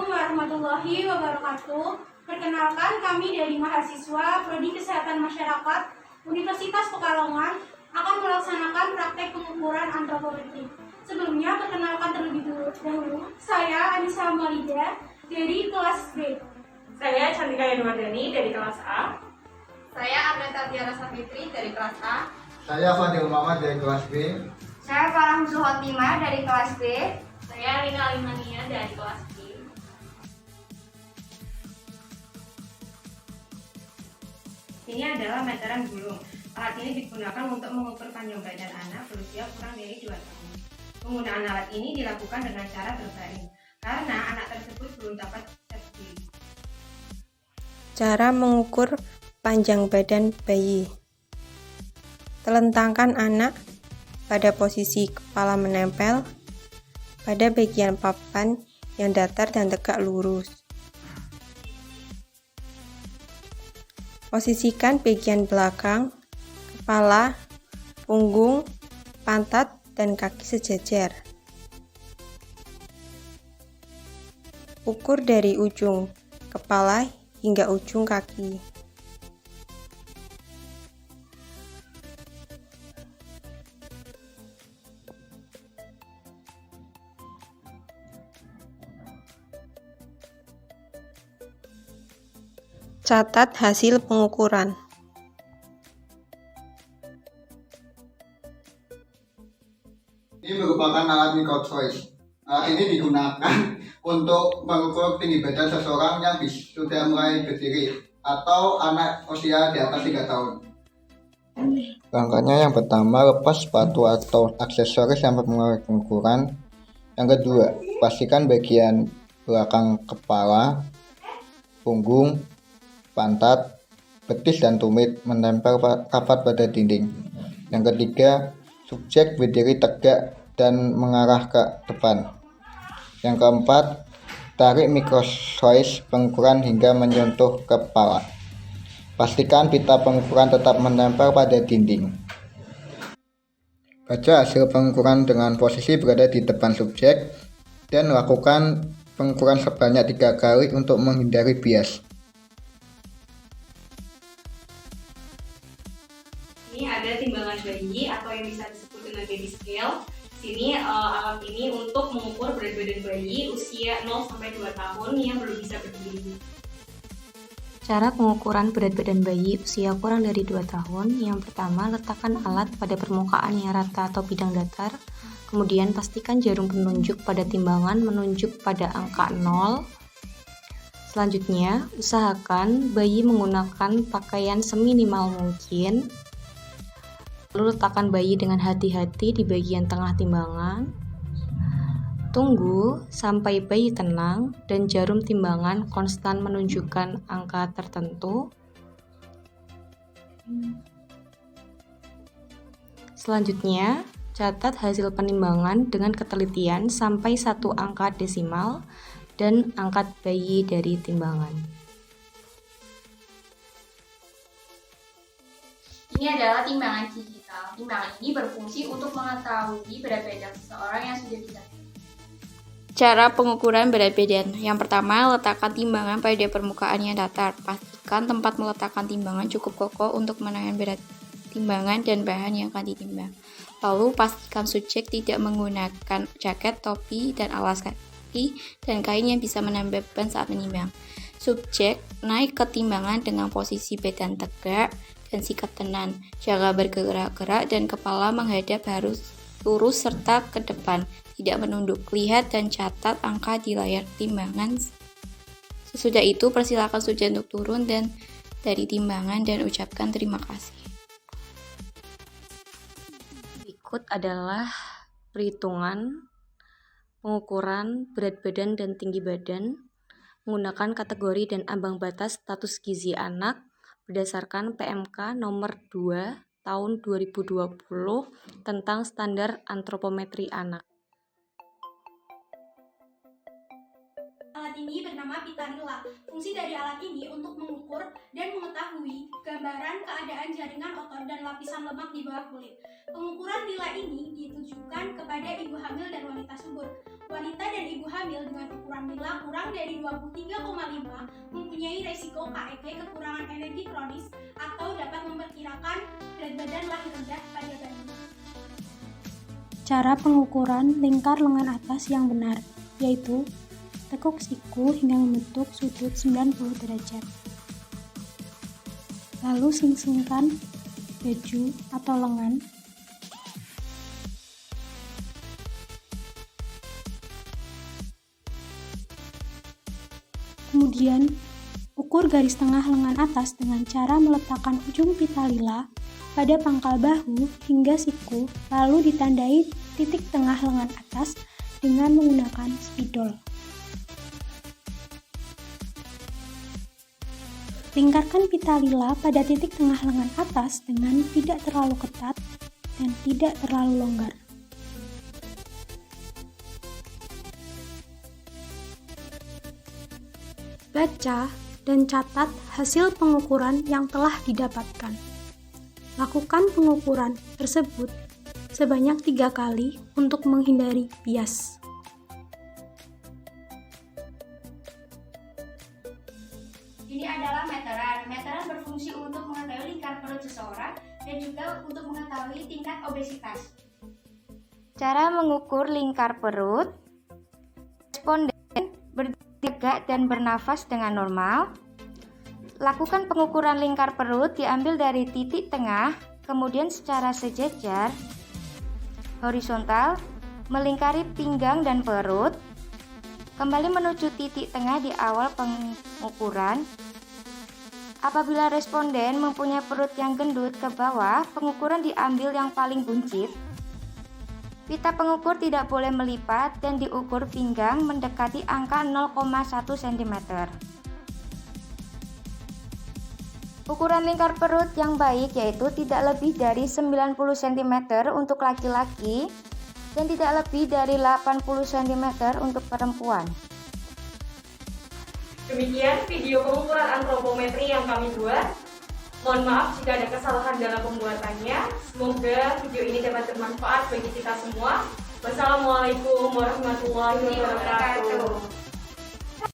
Assalamualaikum warahmatullahi wabarakatuh. Perkenalkan, kami dari mahasiswa Prodi Kesehatan Masyarakat Universitas Pekalongan akan melaksanakan praktek pengukuran antropometri. Sebelumnya, perkenalkan terlebih dahulu, saya Anissa Malida dari kelas B. Saya Cantika Yanwardani dari kelas A. Saya Arneta Tiara Safitri dari kelas A. Saya Fadil Muhammad dari kelas B. Saya Farah Zuhotima dari kelas B. Saya Rina Alimania dari kelas B. Ini adalah meteran gulung. Alat ini digunakan untuk mengukur panjang badan anak berusia kurang dari 2 tahun. Penggunaan alat ini dilakukan dengan cara berbaring, karena anak tersebut belum dapat berdiri. Cara mengukur panjang badan bayi. Telentangkan anak pada posisi kepala menempel pada bagian papan yang datar dan tegak lurus. Posisikan bagian belakang, kepala, punggung, pantat, dan kaki sejajar. Ukur dari ujung kepala hingga ujung kaki. Catat hasil pengukuran. Ini merupakan alat microchoice. Alat ini digunakan untuk mengukur tinggi badan seseorang yang sudah mulai berdiri atau anak usia di atas 3 tahun. Langkahnya yang pertama, lepas sepatu atau aksesoris yang mempengaruhi pengukuran. Yang kedua, pastikan bagian belakang kepala, punggung, pantat, betis, dan tumit menempel rapat pada dinding. Yang ketiga, subjek berdiri tegak dan mengarah ke depan. Yang keempat, tarik microchoice pengukuran hingga menyentuh kepala. Pastikan pita pengukuran tetap menempel pada dinding. Baca hasil pengukuran dengan posisi berada di depan subjek dan lakukan pengukuran sebanyak 3 kali untuk menghindari bias. Ini ada timbangan bayi atau yang bisa disebut dengan baby scale. Sini alat ini untuk mengukur berat badan bayi usia 0-2 tahun yang belum bisa berdiri. Cara pengukuran berat badan bayi usia kurang dari 2 tahun. Yang pertama, letakkan alat pada permukaan yang rata atau bidang datar. Kemudian pastikan jarum penunjuk pada timbangan menunjuk pada angka 0. Selanjutnya, usahakan bayi menggunakan pakaian seminimal mungkin. Lalu letakkan bayi dengan hati-hati di bagian tengah timbangan. Tunggu sampai bayi tenang dan jarum timbangan konstan menunjukkan angka tertentu. Selanjutnya, catat hasil penimbangan dengan ketelitian sampai 1 angka desimal dan angkat bayi dari timbangan. Ini adalah timbangan digital. Timbangan ini berfungsi untuk mengetahui berat badan seseorang yang sudah bisa. Cara pengukuran berat badan. Yang pertama, letakkan timbangan pada permukaan yang datar. Pastikan tempat meletakkan timbangan cukup kokoh untuk menahan berat timbangan dan bahan yang akan ditimbang. Lalu, pastikan subjek tidak menggunakan jaket, topi, dan alas kaki dan kain yang bisa menambah beban saat menimbang. Subjek naik ke timbangan dengan posisi badan tegak dan sikap tenang. Jangan bergerak-gerak dan kepala menghadap, harus lurus serta ke depan, tidak menunduk. Lihat dan catat angka di layar timbangan. Sesudah itu, persilakan subjek untuk turun dari timbangan dan ucapkan terima kasih. Berikut adalah perhitungan pengukuran berat badan dan tinggi badan menggunakan kategori dan ambang batas status gizi anak berdasarkan PMK nomor 2 tahun 2020 tentang standar antropometri anak. Alat alat ini bernama pita nila. Fungsi dari alat ini untuk mengukur dan mengetahui gambaran keadaan jaringan otot dan lapisan lemak di bawah kulit. Pengukuran nila ini ditujukan kepada ibu hamil dan wanita subur. Wanita dan ibu hamil dengan ukuran nila kurang dari 23,5 mempunyai resiko KEK kekurangan energi kronis atau dapat memperkirakan berat badan lahir rendah pada bayi. Cara pengukuran lingkar lengan atas yang benar, yaitu tekuk siku hingga membentuk sudut 90 derajat. Lalu sing-singkan baju atau lengan. Kemudian, ukur garis tengah lengan atas dengan cara meletakkan ujung pita lila pada pangkal bahu hingga siku, lalu ditandai titik tengah lengan atas dengan menggunakan spidol. Lingkarkan pita lila pada titik tengah lengan atas dengan tidak terlalu ketat dan tidak terlalu longgar. Baca dan catat hasil pengukuran yang telah didapatkan. Lakukan pengukuran tersebut sebanyak 3 kali untuk menghindari bias. Ini adalah meteran. Meteran berfungsi untuk mengetahui lingkar perut seseorang dan juga untuk mengetahui tingkat obesitas. Cara mengukur lingkar perut. Responden bertegak dan bernafas dengan normal. Lakukan pengukuran lingkar perut diambil dari titik tengah, kemudian secara sejajar, horizontal, melingkari pinggang dan perut. Kembali menuju titik tengah di awal pengukuran. Apabila responden mempunyai perut yang gendut ke bawah, pengukuran diambil yang paling buncit. Pita pengukur tidak boleh melipat dan diukur pinggang mendekati angka 0,1 cm. Ukuran lingkar perut yang baik yaitu tidak lebih dari 90 cm untuk laki-laki dan tidak lebih dari 80 cm untuk perempuan. Demikian video pengukuran antropometri yang kami buat. Mohon maaf jika ada kesalahan dalam pembuatannya. Semoga video ini dapat bermanfaat bagi kita semua. Wassalamualaikum warahmatullahi wabarakatuh.